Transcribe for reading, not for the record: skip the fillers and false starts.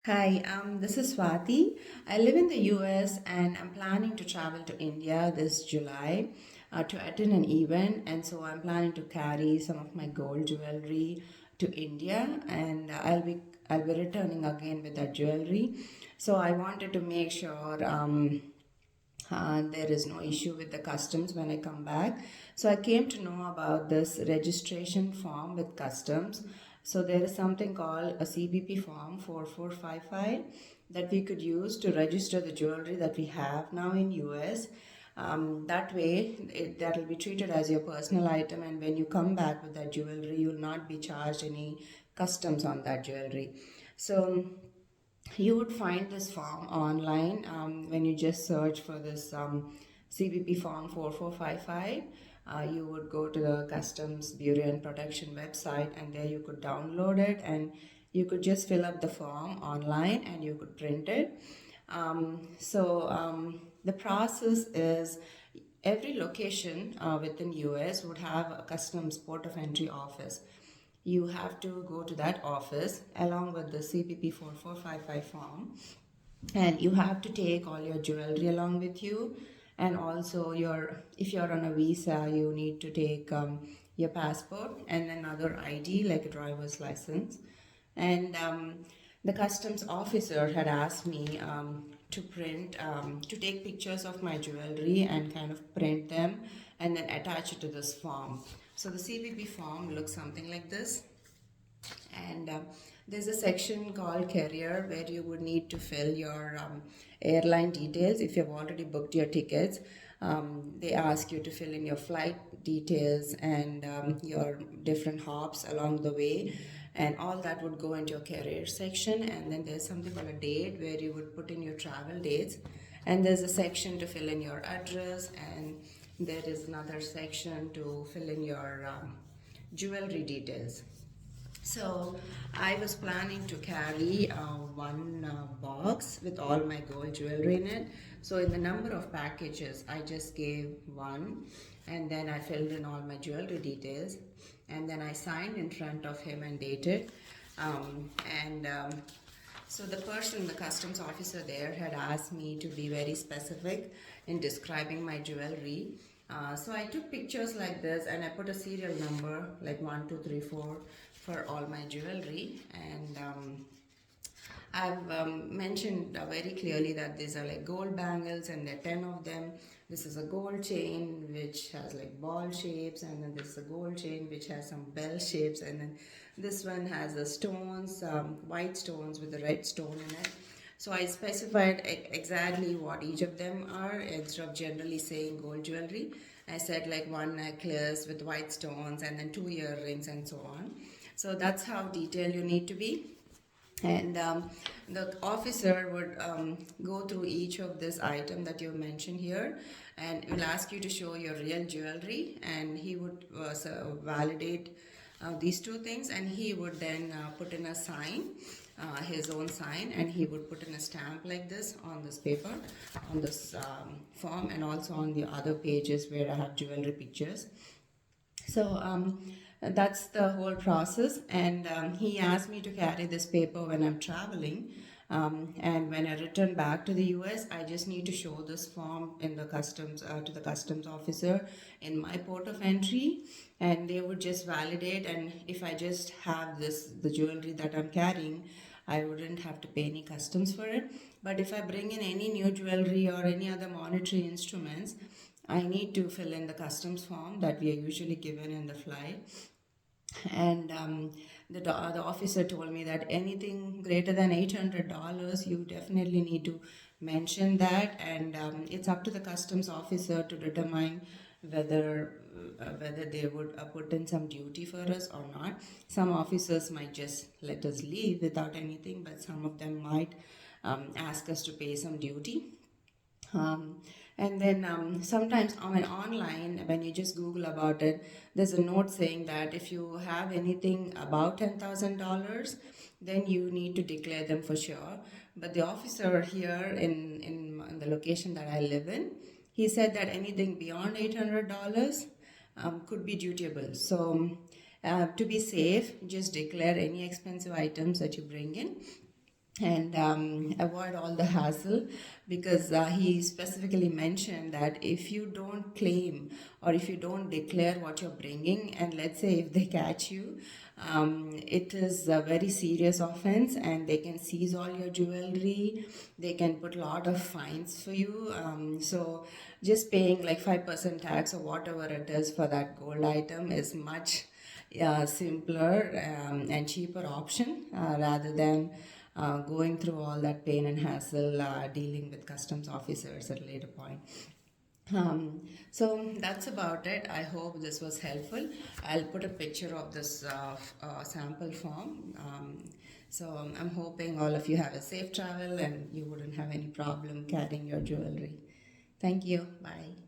Hi, this is Swati. I live in the US and I'm planning to travel to India this July to attend an event. And so I'm planning to carry some of my gold jewelry to India, and I'll be returning again with that jewelry. So I wanted to make sure there is no issue with the customs when I come back. So I came to know about this registration form with customs. So there is something called a CBP Form 4455 that we could use to register the jewelry that we have now in US. That way, that will be treated as your personal item, and when you come back with that jewelry, you will not be charged any customs on that jewelry. So you would find this form online when you just search for this CBP Form 4455. You would go to the Customs Bureau and Protection website, and there you could download it, and you could just fill up the form online and you could print it. The process is every location within US would have a customs port of entry office. You have to go to that office along with the CPP 4455 form, and you have to take all your jewelry along with you, and also your, if you're on a visa, you need to take your passport and another ID like a driver's license. And the customs officer had asked me to take pictures of my jewelry and kind of print them and then attach it to this form. So the CBP form looks something like this, and there's a section called carrier where you would need to fill your airline details. If you've already booked your tickets, they ask you to fill in your flight details and your different hops along the way, and all that would go into your carrier section. And then there's something called a date where you would put in your travel dates, and there's a section to fill in your address, and there is another section to fill in your jewelry details. So I was planning to carry one box with all my gold jewelry in it. So in the number of packages, I just gave one, and then I filled in all my jewelry details, and then I signed in front of him and dated. Um, and so the person, the customs officer there, had asked me to be very specific in describing my jewelry. So I took pictures like this, and I put a serial number like 1, 2, 3, 4 for all my jewelry. And I've mentioned very clearly that these are like gold bangles, and there are 10 of them. This is a gold chain which has like ball shapes, and then this is a gold chain which has some bell shapes, and then this one has the stones, white stones with a red stone in it. So I specified exactly what each of them are instead of generally saying gold jewelry. I said like one necklace with white stones and then 2 earrings and so on. So that's how detailed you need to be. And the officer would go through each of this item that you mentioned here, and will ask you to show your real jewelry, and he would validate these two things, and he would then put in a sign, his own sign, and he would put in a stamp like this on this paper, on this form, and also on the other pages where I have jewelry pictures. So that's the whole process, and he asked me to carry this paper when I'm traveling. And when I return back to the US, I just need to show this form in the customs to the customs officer in my port of entry, and they would just validate. And if I just have the jewelry that I'm carrying, I wouldn't have to pay any customs for it. But if I bring in any new jewelry or any other monetary instruments, I need to fill in the customs form that we are usually given in the flight. And the officer told me that anything greater than $800, you definitely need to mention that, and it's up to the customs officer to determine whether they would put in some duty for us or not. Some officers might just let us leave without anything, but some of them might ask us to pay some duty. And then sometimes online, when you just Google about it, there's a note saying that if you have anything about $10,000, then you need to declare them for sure. But the officer here in the location that I live in, he said that anything beyond $800 could be dutiable. So to be safe, just declare any expensive items that you bring in. and avoid all the hassle, because he specifically mentioned that if you don't claim or if you don't declare what you're bringing, and let's say if they catch you, it is a very serious offense and they can seize all your jewelry. They can put a lot of fines for you. So just paying like 5% tax or whatever it is for that gold item is much simpler and cheaper option, rather than going through all that pain and hassle, dealing with customs officers at a later point. So that's about it. I hope this was helpful. I'll put a picture of this sample form. So I'm hoping all of you have a safe travel and you wouldn't have any problem carrying your jewelry. Thank you. Bye.